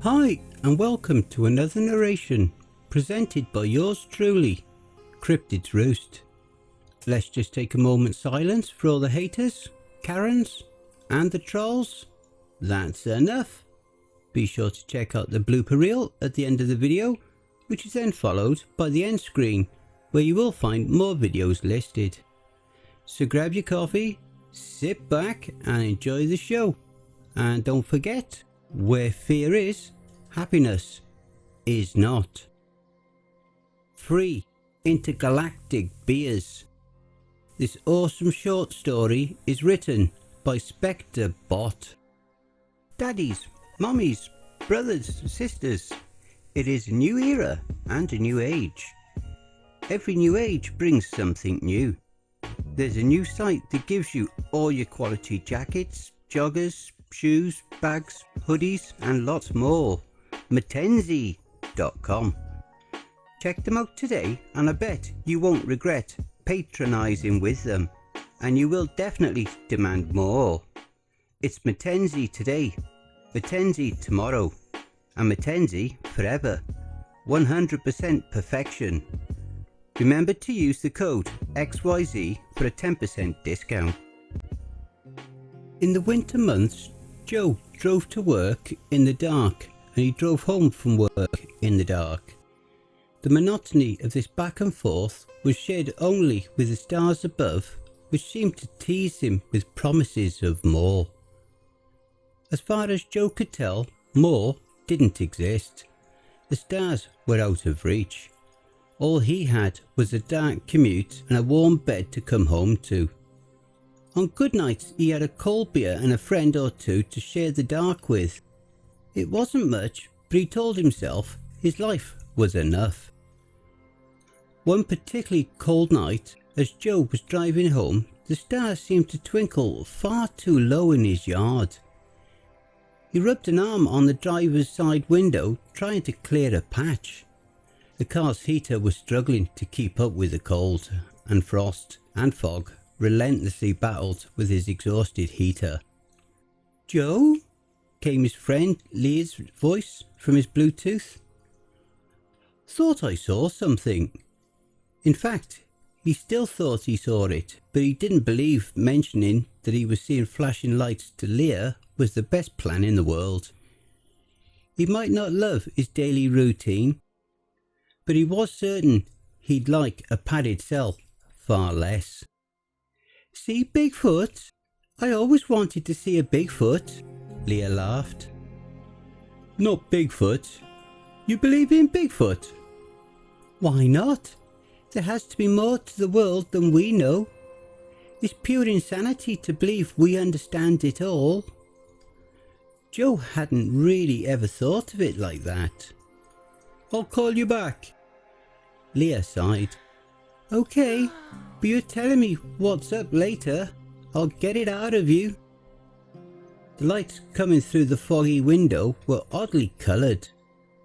Hi and welcome to another narration presented by yours truly, Cryptids Roost. Let's just take a moment's silence for all the haters, Karens and the trolls. That's enough. Be sure to check out the blooper reel at the end of the video, which is then followed by the end screen where you will find more videos listed. So grab your coffee, sit back and enjoy the show. And don't forget, where fear is, happiness is not. 3 Intergalactic Beers. This awesome short story is written by Spectre Bot. Daddies, mummies, brothers, sisters, it is a new era and a new age. Every new age brings something new. There's a new site that gives you all your quality jackets, joggers, shoes, bags, hoodies and lots more. Metaphysik.com. Check them out today and I bet you won't regret patronising with them, and you will definitely demand more. It's Metaphysik today, Metaphysik tomorrow, and Metaphysik forever. 100% perfection. Remember to use the code XYZ for a 10% discount. In the winter months, Joe drove to work in the dark and he drove home from work in the dark. The monotony of this back and forth was shared only with the stars above, which seemed to tease him with promises of more. As far as Joe could tell, more didn't exist. The stars were out of reach. All he had was a dark commute and a warm bed to come home to. On good nights he had a cold beer and a friend or two to share the dark with. It wasn't much, but he told himself his life was enough. One particularly cold night, as Joe was driving home, the stars seemed to twinkle far too low in his yard. He rubbed an arm on the driver's side window, trying to clear a patch. The car's heater was struggling to keep up with the cold, and frost and fog relentlessly battled with his exhausted heater. "Joe?" came his friend Leah's voice from his Bluetooth. "Thought I saw something." In fact, he still thought he saw it, but he didn't believe mentioning that he was seeing flashing lights to Leah was the best plan in the world. He might not love his daily routine, but he was certain he'd like a padded cell far less. "See Bigfoot? I always wanted to see a Bigfoot," Leah laughed. "Not Bigfoot? You believe in Bigfoot?" "Why not? There has to be more to the world than we know. It's pure insanity to believe we understand it all." Joe hadn't really ever thought of it like that. "I'll call you back." Leah sighed. "Okay, but you're telling me what's up later. I'll get it out of you." The lights coming through the foggy window were oddly coloured.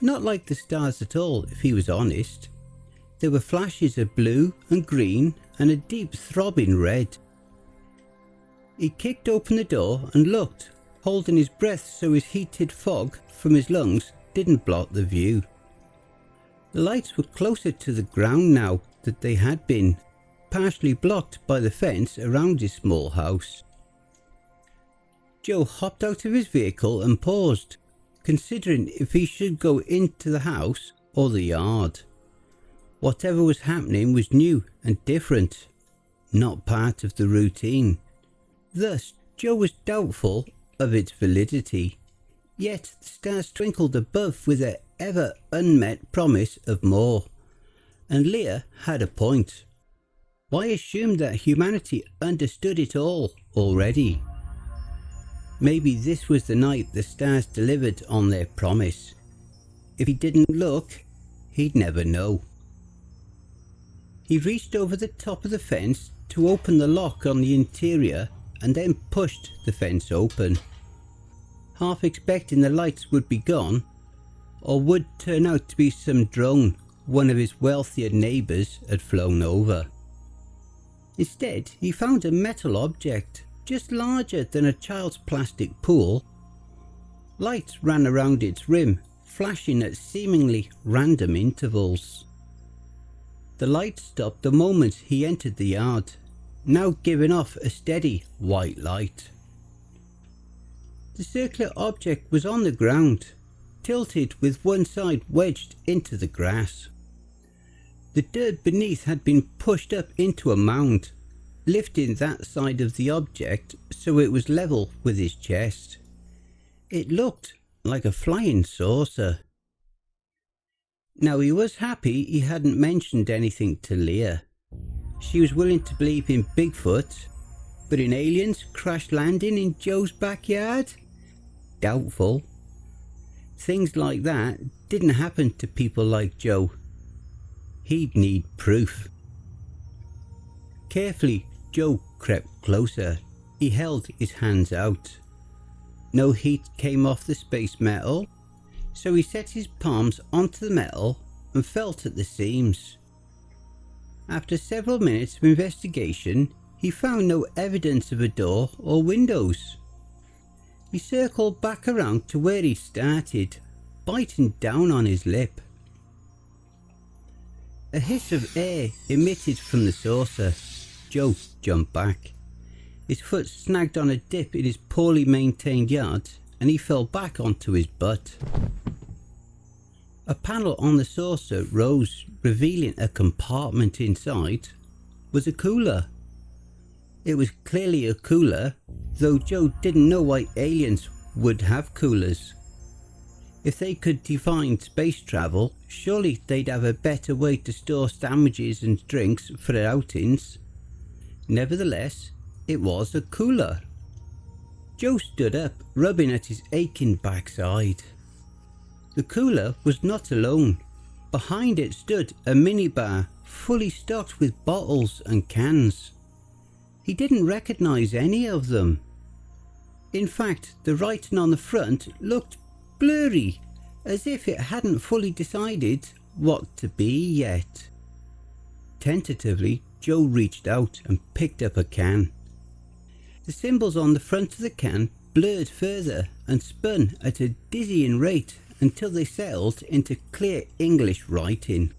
Not like the stars at all, if he was honest. There were flashes of blue and green and a deep throbbing red. He kicked open the door and looked, holding his breath so his heated fog from his lungs didn't block the view. The lights were closer to the ground now than they had been, partially blocked by the fence around his small house. Joe hopped out of his vehicle and paused, considering if he should go into the house or the yard. Whatever was happening was new and different, not part of the routine. Thus, Joe was doubtful of its validity, yet the stars twinkled above with their ever unmet promise of more. And Leah had a point. Why assume that humanity understood it all already? Maybe this was the night the stars delivered on their promise. If he didn't look, he'd never know. He reached over the top of the fence to open the lock on the interior and then pushed the fence open, half expecting the lights would be gone or would turn out to be some drone one of his wealthier neighbours had flown over. Instead, he found a metal object just larger than a child's plastic pool. Lights ran around its rim flashing at seemingly random intervals. The light stopped the moment he entered the yard, now giving off a steady white light. The circular object was on the ground, tilted with one side wedged into the grass. The dirt beneath had been pushed up into a mound, lifting that side of the object so it was level with his chest. It looked like a flying saucer. Now he was happy he hadn't mentioned anything to Leah. She was willing to believe in Bigfoot, but in aliens crash landing in Joe's backyard? Doubtful. Things like that didn't happen to people like Joe. He'd need proof. Carefully, Joe crept closer. He held his hands out. No heat came off the space metal, so he set his palms onto the metal and felt at the seams. After several minutes of investigation, he found no evidence of a door or windows. He circled back around to where he started, biting down on his lip. A hiss of air emitted from the saucer. Joe jumped back. His foot snagged on a dip in his poorly maintained yard and he fell back onto his butt. A panel on the saucer rose, revealing a compartment inside was a cooler. It was clearly a cooler, though Joe didn't know why aliens would have coolers. If they could define space travel, surely they'd have a better way to store sandwiches and drinks for their outings. Nevertheless, it was a cooler. Joe stood up, rubbing at his aching backside. The cooler was not alone. Behind it stood a minibar fully stocked with bottles and cans. He didn't recognize any of them. In fact, the writing on the front looked blurry, as if it hadn't fully decided what to be yet. Tentatively, Joe reached out and picked up a can. The symbols on the front of the can blurred further and spun at a dizzying rate until they settled into clear English writing.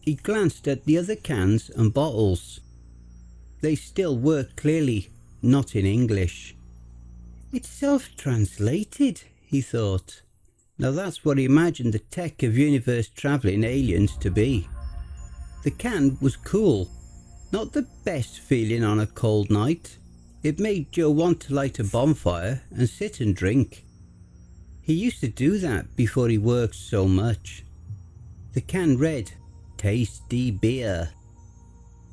He glanced at the other cans and bottles. They still were clearly not in English. It's self-translated, he thought. Now that's what he imagined the tech of universe-travelling aliens to be. The can was cool. Not the best feeling on a cold night. It made Joe want to light a bonfire and sit and drink. He used to do that before he worked so much. The can read, "Tasty beer."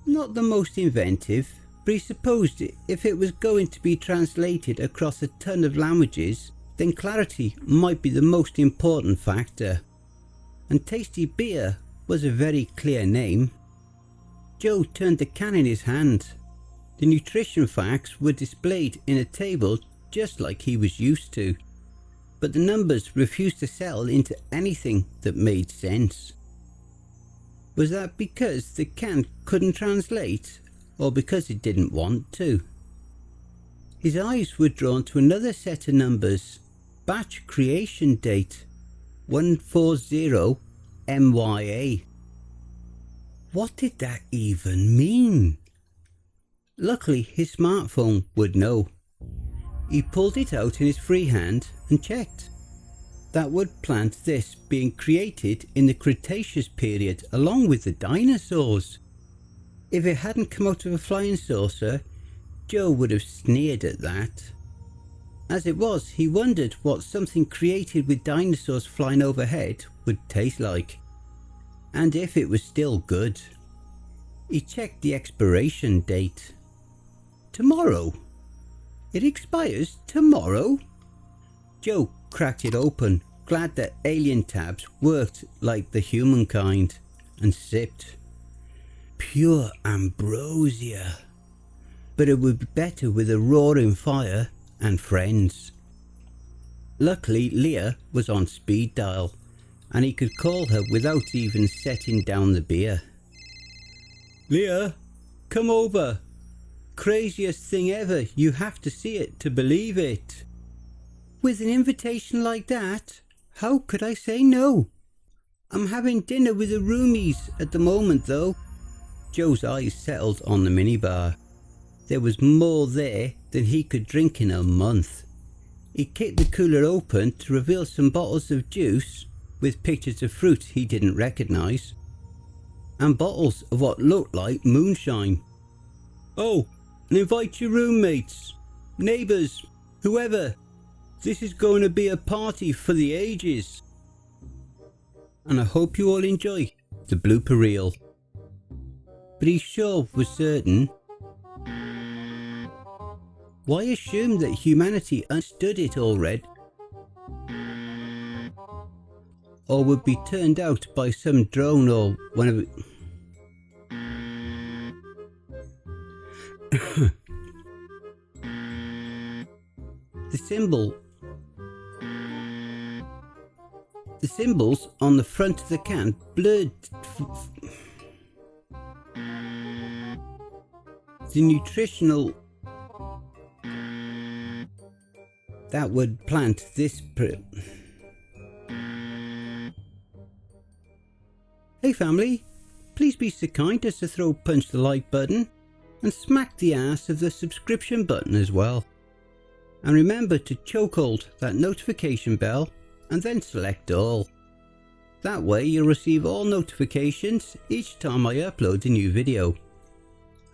Not the most inventive, but he supposed if it was going to be translated across a ton of languages, then clarity might be the most important factor. And tasty beer was a very clear name. Joe turned the can in his hand. The nutrition facts were displayed in a table just like he was used to, but the numbers refused to settle into anything that made sense. Was that because the can couldn't translate, or because it didn't want to? His eyes were drawn to another set of numbers. Batch creation date 140 MYA. What did that even mean? Luckily his smartphone would know. He pulled it out in his free hand and checked. That would plant this being created in the Cretaceous period along with the dinosaurs. If it hadn't come out of a flying saucer, Joe would have sneered at that. As it was, he wondered what something created with dinosaurs flying overhead would taste like, and if it was still good. He checked the expiration date. Tomorrow? It expires tomorrow? Joe cracked it open, glad that alien tabs worked like the humankind, and sipped. Pure ambrosia. But it would be better with a roaring fire and friends. Luckily Leah was on speed dial, and he could call her without even setting down the beer. Leah, come over. Craziest thing ever, you have to see it to believe it. With an invitation like that, How could I say no? I'm having dinner with the roomies at the moment though. Joe's eyes settled on the minibar. There was more there than he could drink in a month. He kicked the cooler open to reveal some bottles of juice with pictures of fruit he didn't recognise, and bottles of what looked like moonshine. Oh, and invite your roommates, neighbours, whoever. This is going to be a party for the ages. And I hope you all enjoy the blooper reel. But he sure was certain. Why assume that humanity understood it already? Or would be turned out by some drone or whatever. The symbols on the front of the can blurred. The nutritional that would plant this. Hey family, please be so kind as to punch the like button and smack the ass of the subscription button as well. And remember to chokehold that notification bell and then select all. That way you'll receive all notifications each time I upload a new video.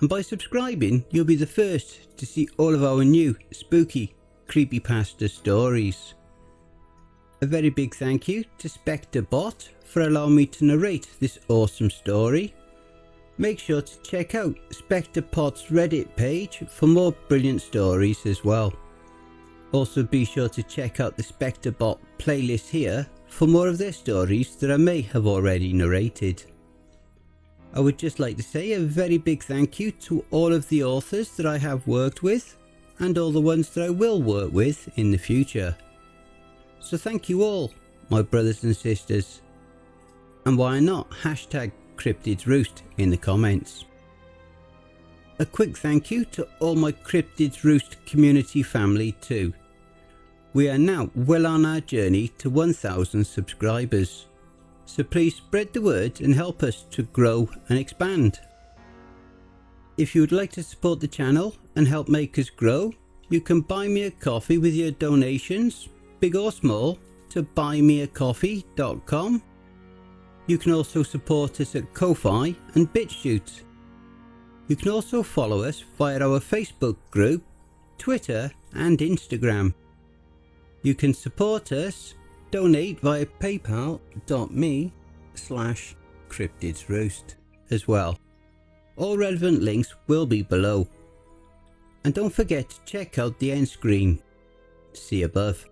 And by subscribing you'll be the first to see all of our new spooky creepypasta stories. A very big thank you to Spectre Bot for allowing me to narrate this awesome story. Make sure to check out Spectre Bot's Reddit page for more brilliant stories as well. Also be sure to check out the Spectre Bot playlist here for more of their stories that I may have already narrated. I would just like to say a very big thank you to all of the authors that I have worked with and all the ones that I will work with in the future. So thank you all, my brothers and sisters. And why not hashtag cryptidsroost in the comments. A quick thank you to all my Cryptids Roost community family too. We are now well on our journey to 1,000 subscribers. So please spread the word and help us to grow and expand. If you would like to support the channel and help make us grow, you can buy me a coffee with your donations, big or small, to buymeacoffee.com. You can also support us at Ko-Fi and BitChute. You can also follow us via our Facebook group, Twitter and Instagram. You can support us, donate via paypal.me/cryptidsroost as well. All relevant links will be below. And don't forget to check out the end screen, see above.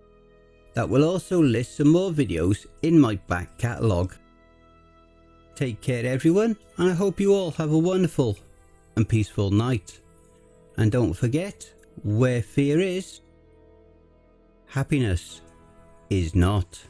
That will also list some more videos in my back catalogue. Take care everyone, and I hope you all have a wonderful and peaceful night. And don't forget, where fear is, happiness is not.